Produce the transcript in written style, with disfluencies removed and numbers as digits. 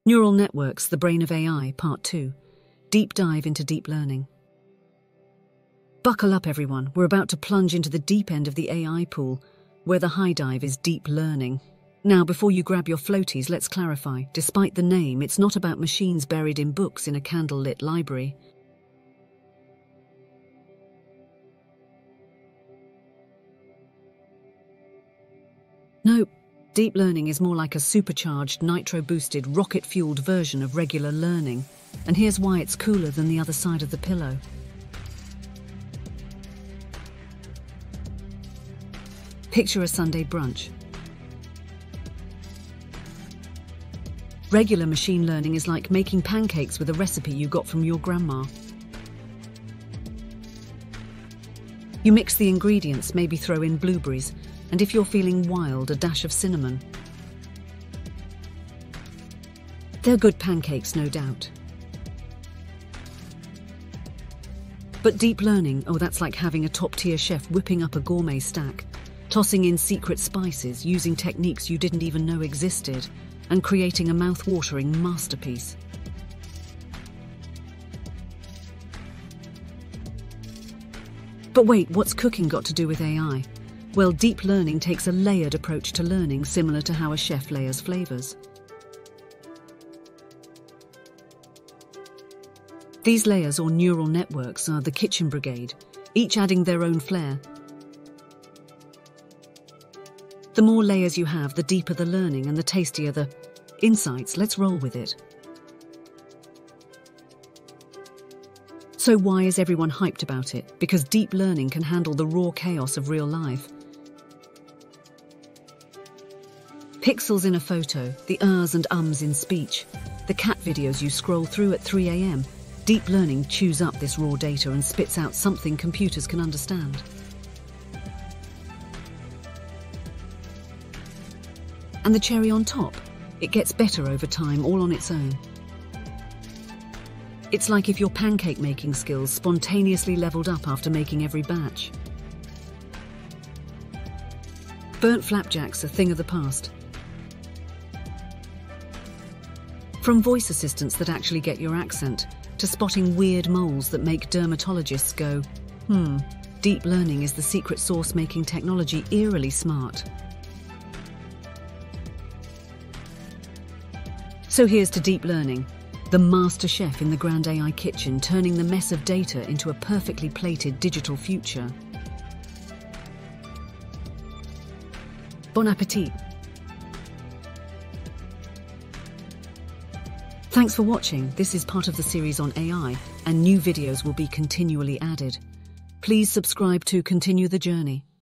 Neural Networks, the Brain of AI, Part 2. Deep dive into deep learning. Buckle up, everyone. We're about to plunge into the deep end of the AI pool, where the high dive is deep learning. Now, before you grab your floaties, let's clarify. Despite the name, it's not about machines buried in books in a candlelit library. No, deep learning is more like a supercharged, nitro-boosted, rocket-fueled version of regular learning. And here's why it's cooler than the other side of the pillow. Picture a Sunday brunch. Regular machine learning is like making pancakes with a recipe you got from your grandma. You mix the ingredients, maybe throw in blueberries, and if you're feeling wild, a dash of cinnamon. They're good pancakes, no doubt. But deep learning, oh, that's like having a top-tier chef whipping up a gourmet stack, tossing in secret spices, using techniques you didn't even know existed, and creating a mouth-watering masterpiece. But wait, what's cooking got to do with AI? Well, deep learning takes a layered approach to learning, similar to how a chef layers flavors. These layers, or neural networks, are the kitchen brigade, each adding their own flair. The more layers you have, the deeper the learning and the tastier the insights. Let's roll with it. So why is everyone hyped about it? Because deep learning can handle the raw chaos of real life. Pixels in a photo, the ers and ums in speech, the cat videos you scroll through at 3 a.m. Deep learning chews up this raw data and spits out something computers can understand. And the cherry on top, it gets better over time, all on its own. It's like if your pancake making skills spontaneously leveled up after making every batch. Burnt flapjacks, a thing of the past. From voice assistants that actually get your accent, to spotting weird moles that make dermatologists go, deep learning is the secret sauce making technology eerily smart. So here's to deep learning, the master chef in the grand AI kitchen, turning the mess of data into a perfectly plated digital future. Bon appétit! Thanks for watching. This is part of the series on AI, and new videos will be continually added. Please subscribe to continue the journey.